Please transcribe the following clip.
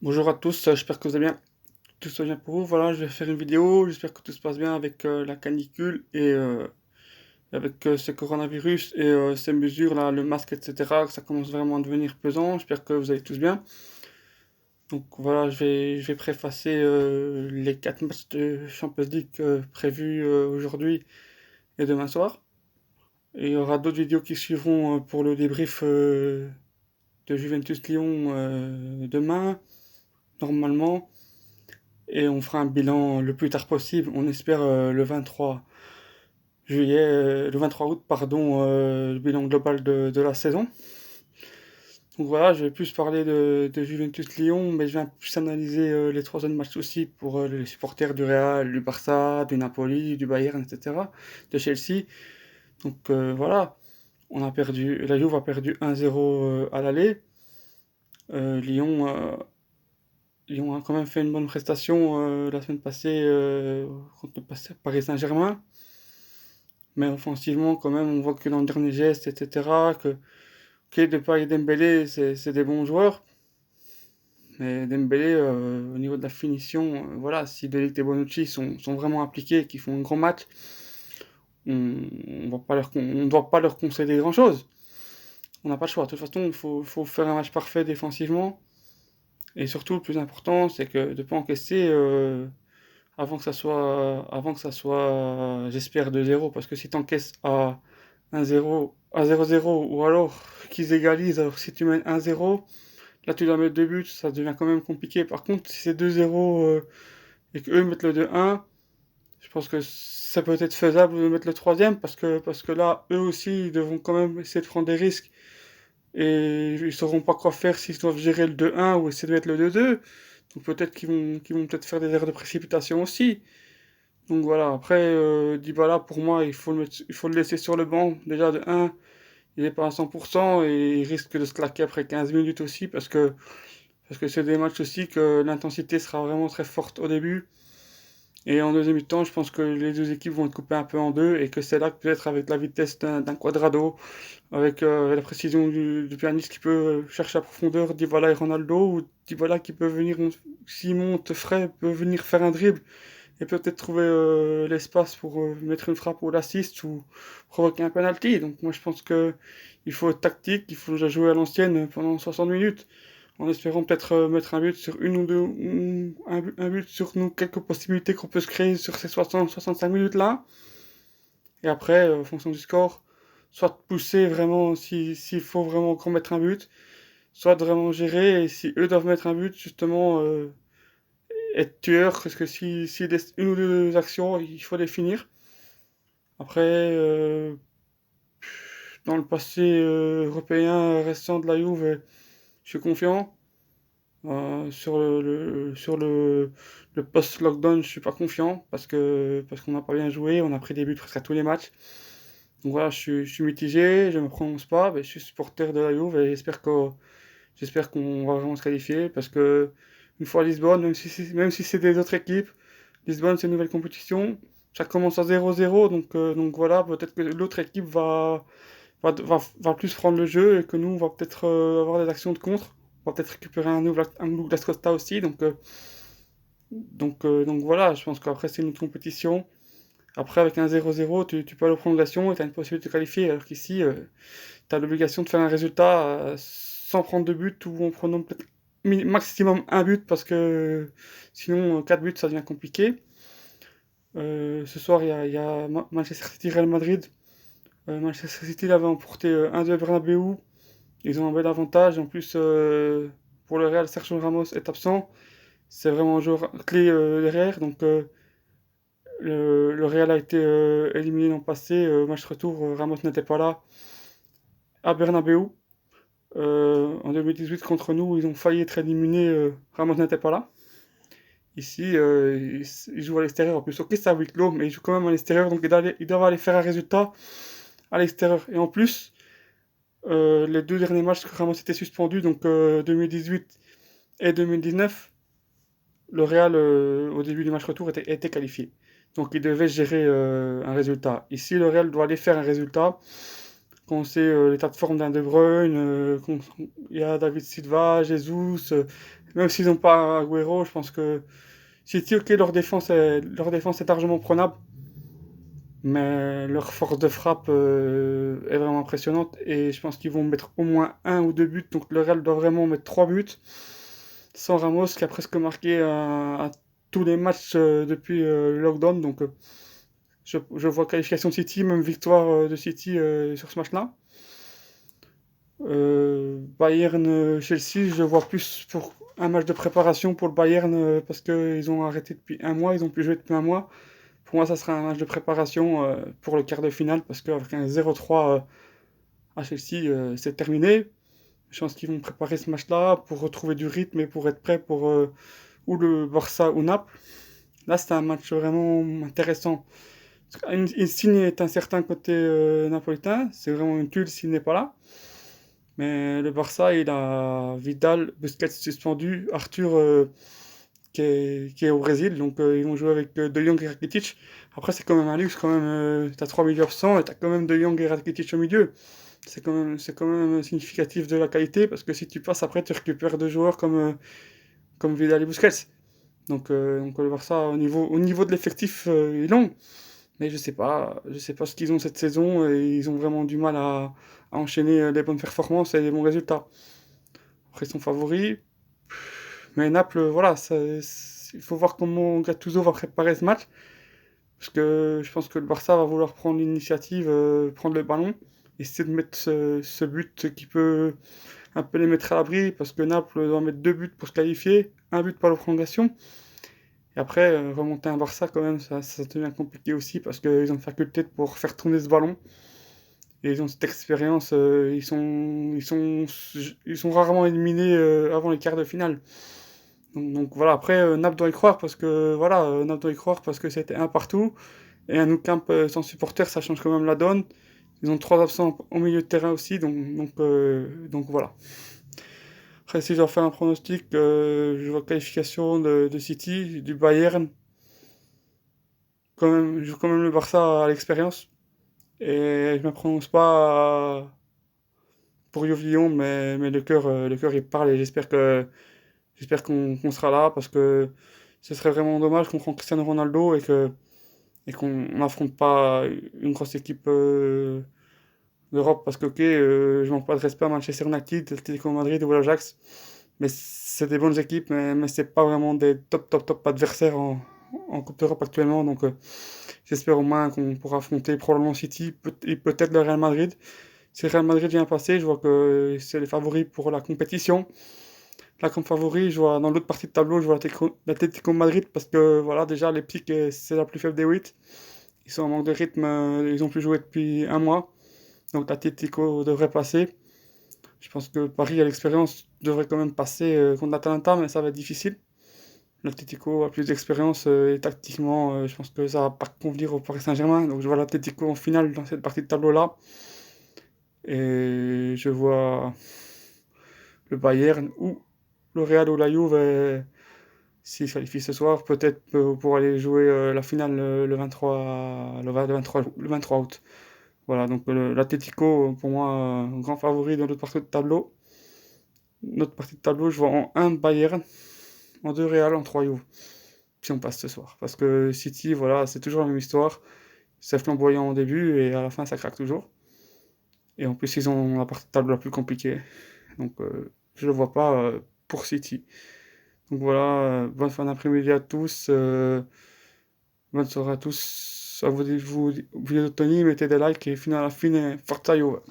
Bonjour à tous, j'espère que vous allez bien. Tout se bien pour vous. Voilà, je vais faire une vidéo. J'espère que tout se passe bien avec la canicule et avec ce coronavirus et ces mesures là, le masque, etc. Que ça commence vraiment à devenir pesant. J'espère que vous allez tous bien. Donc voilà, je vais préfacer les 4 matchs de Champions League prévus aujourd'hui et demain soir. Et il y aura d'autres vidéos qui suivront pour le débrief de Juventus Lyon demain, normalement. Et on fera un bilan le plus tard possible. On espère le 23 juillet, le 23 août, pardon, le bilan global de la saison. Donc voilà, je vais plus parler de Juventus Lyon, mais je vais plus analyser les trois autres matchs aussi pour les supporters du Real, du Barça, du Napoli, du Bayern, etc., de Chelsea. Donc voilà, la Juve a perdu 1-0 à l'aller. Euh, Lyon, euh, Lyon a quand même fait une bonne prestation la semaine passée contre le Paris Saint-Germain. Mais offensivement, quand même, on voit que dans le dernier geste, etc., que Depay et Dembélé, c'est des bons joueurs. Mais Dembélé, au niveau de la finition, voilà, si De Ligt et Bonucci sont vraiment impliqués et qu'ils font un grand match, on ne doit pas leur concéder grand-chose. On n'a pas le choix. De toute façon, il faut faire un match parfait défensivement. Et surtout, le plus important, c'est que de ne pas encaisser j'espère, 2-0. Parce que si tu encaisses à 1-0, à 0-0, ou alors qu'ils égalisent, alors si tu mènes 1-0, là tu dois mettre 2 buts, ça devient quand même compliqué. Par contre, si c'est 2-0 et qu'eux mettent le 2-1, je pense que ça peut être faisable de mettre le troisième, parce que là, eux aussi, ils devront quand même essayer de prendre des risques. Et ils sauront pas quoi faire s'ils doivent gérer le 2-1 ou essayer de mettre le 2-2. Donc peut-être qu'ils vont peut-être faire des erreurs de précipitation aussi. Donc voilà, après, Dybala, pour moi, il faut le laisser sur le banc. Déjà, de 1, il n'est pas à 100% et il risque de se claquer après 15 minutes aussi parce que c'est des matchs aussi que l'intensité sera vraiment très forte au début. Et en deuxième mi-temps, je pense que les deux équipes vont être coupées un peu en deux et que c'est là que peut-être avec la vitesse d'un Quadrado, avec la précision du pianiste qui peut chercher à profondeur Dybala et Ronaldo, ou Dybala qui peut venir, s'il monte frais, peut venir faire un dribble et peut-être trouver l'espace pour mettre une frappe ou l'assist ou provoquer un penalty. Donc moi je pense que il faut être tactique, il faut jouer à l'ancienne pendant 60 minutes, en espérant peut-être mettre un but sur une ou deux, ou un but sur nous, quelques possibilités qu'on peut se créer sur ces 60-65 minutes là. Et après, en fonction du score, soit pousser vraiment s'il faut vraiment qu'on mette un but, soit de vraiment gérer, et si eux doivent mettre un but, justement, être tueur, parce que s'ils laissent une ou deux actions, il faut les finir. Après, dans le passé européen récent de la Juve, je suis confiant. Sur le post-lockdown, je suis pas confiant parce qu'on n'a pas bien joué, on a pris des buts presque à tous les matchs. Donc voilà, je suis mitigé, je ne me prononce pas, mais je suis supporter de la Juve et j'espère qu'on va vraiment se qualifier parce que une fois à Lisbonne, même si c'est des autres équipes, Lisbonne c'est une nouvelle compétition, ça commence à 0-0, donc voilà, peut-être que l'autre équipe va plus prendre le jeu et que nous on va peut-être avoir des actions de contre, on va peut-être récupérer un Douglas Costa aussi, donc voilà, je pense qu'après c'est une autre compétition. Après, avec un 0-0, tu peux aller aux prolongations et tu as une possibilité de te qualifier, alors qu'ici, tu as l'obligation de faire un résultat sans prendre de but ou en prenant peut-être maximum un but parce que sinon, 4 buts, ça devient compliqué. Ce soir, il y a Manchester City-Real Madrid. Manchester City l'avait emporté 1-2 à Bernabeu. Ils ont un bel avantage. En plus, pour le Real, Sergio Ramos est absent. C'est vraiment un joueur clé derrière. Donc, le Real a été éliminé l'an passé. Match retour, Ramos n'était pas là à Bernabeu. En 2018, contre nous, ils ont failli être éliminés. Ramos n'était pas là. Ici, ils jouent à l'extérieur. En plus, ok, c'est à huis clos, mais ils jouent quand même à l'extérieur. Donc, ils doivent aller faire un résultat à l'extérieur. Et en plus, les deux derniers matchs que Ramos était suspendu, donc 2018 et 2019, le Real, au début du match retour, était qualifié. Donc, il devait gérer un résultat. Ici, le Real doit aller faire un résultat quand on sait l'état de forme d'un De Bruyne, il y a David Silva, Jesus, même s'ils n'ont pas Agüero, je pense que City, ok, leur défense est largement prenable, mais leur force de frappe est vraiment impressionnante et je pense qu'ils vont mettre au moins un ou deux buts, donc le Real doit vraiment mettre trois buts, sans Ramos qui a presque marqué à tous les matchs depuis le lockdown, donc je vois qualification de City, même victoire de City sur ce match-là. Bayern Chelsea, je vois plus pour un match de préparation pour le Bayern parce qu'ils ont arrêté depuis un mois, ils ont plus joué depuis un mois. Pour moi, ça sera un match de préparation pour le quart de finale parce qu'avec un 0-3 à Chelsea, c'est terminé. Je pense qu'ils vont préparer ce match-là pour retrouver du rythme et pour être prêts pour ou le Barça ou Naples. Là, c'est un match vraiment intéressant. Insigne est un certain côté napolitain, c'est vraiment une tuile s'il n'est pas là. Mais le Barça, il a Vidal, Busquets suspendu, Arthur qui est au Brésil, donc ils vont jouer avec De Jong et Rakitic. Après, c'est quand même un luxe, quand même. T'as 3 milieux absents et t'as quand même De Jong et Rakitic au milieu. C'est quand même significatif de la qualité parce que si tu passes après, tu récupères deux joueurs comme Vidal et Busquets. Donc le Barça, au niveau de l'effectif, ils l'ont. Mais je sais pas ce qu'ils ont cette saison et ils ont vraiment du mal à enchaîner les bonnes performances et les bons résultats. Après, ils sont favoris. Mais Naples, voilà, il faut voir comment Gattuso va préparer ce match. Parce que je pense que le Barça va vouloir prendre l'initiative, prendre le ballon, essayer de mettre ce but qui peut un peu les mettre à l'abri. Parce que Naples doit mettre deux buts pour se qualifier, un but par la prolongation. Et après, remonter un Barça, quand même, ça devient compliqué aussi parce qu'ils ont une faculté pour faire tourner ce ballon. Et ils ont cette expérience, ils sont rarement éliminés avant les quarts de finale. Donc voilà, après, Naples doit y croire parce que voilà, Naples doit y croire parce que c'était un partout. Et un Nou Camp sans supporters, ça change quand même la donne. Ils ont trois absents au milieu de terrain aussi, donc voilà. Après, si je dois faire un pronostic, je vois qualification de City, du Bayern. Quand même, je joue quand même le Barça à l'expérience. Et je ne me prononce pas pour Youvillon, mais le cœur il parle et j'espère qu'on sera là parce que ce serait vraiment dommage qu'on prenne Cristiano Ronaldo et qu'on n'affronte pas une grosse équipe d'Europe parce que, ok, je manque pas de respect à Manchester United, Atlético Madrid ou l'Ajax, mais c'est des bonnes équipes, mais c'est pas vraiment des top, top, top adversaires en Coupe d'Europe actuellement. Donc, j'espère au moins qu'on pourra affronter probablement City et peut-être le Real Madrid. Si le Real Madrid vient passer, je vois que c'est les favoris pour la compétition. Là, comme favori, je vois dans l'autre partie de tableau, je vois l'Atlético Madrid parce que voilà, déjà, les Leipzig, c'est la plus faible des 8. Ils sont en manque de rythme, ils ont plus joué depuis un mois. Donc l'Atlético devrait passer. Je pense que Paris, à l'expérience, devrait quand même passer contre l'Atalanta, mais ça va être difficile. L'Atlético a plus d'expérience et tactiquement, je pense que ça va pas convenir au Paris Saint-Germain. Donc je vois l'Atlético en finale dans cette partie de tableau-là. Et je vois le Bayern ou le Real ou la Juve s'ils se qualifient ce soir, peut-être pour aller jouer la finale le 23, le 23 août. Voilà, donc l'Atlético, pour moi, grand favori dans l'autre partie de tableau. Notre partie de tableau, je vois en un Bayern, en 2 Real, en 3 Juve. Si on passe ce soir. Parce que City, voilà, c'est toujours la même histoire. C'est flamboyant au début et à la fin, ça craque toujours. Et en plus, ils ont la partie de tableau la plus compliquée. Donc, je ne le vois pas pour City. Donc voilà, bonne fin d'après-midi à tous. Bonne soirée à tous. À vous, vous, vidéo de Tony, mettez des likes et finale à la fin, Forza Juve.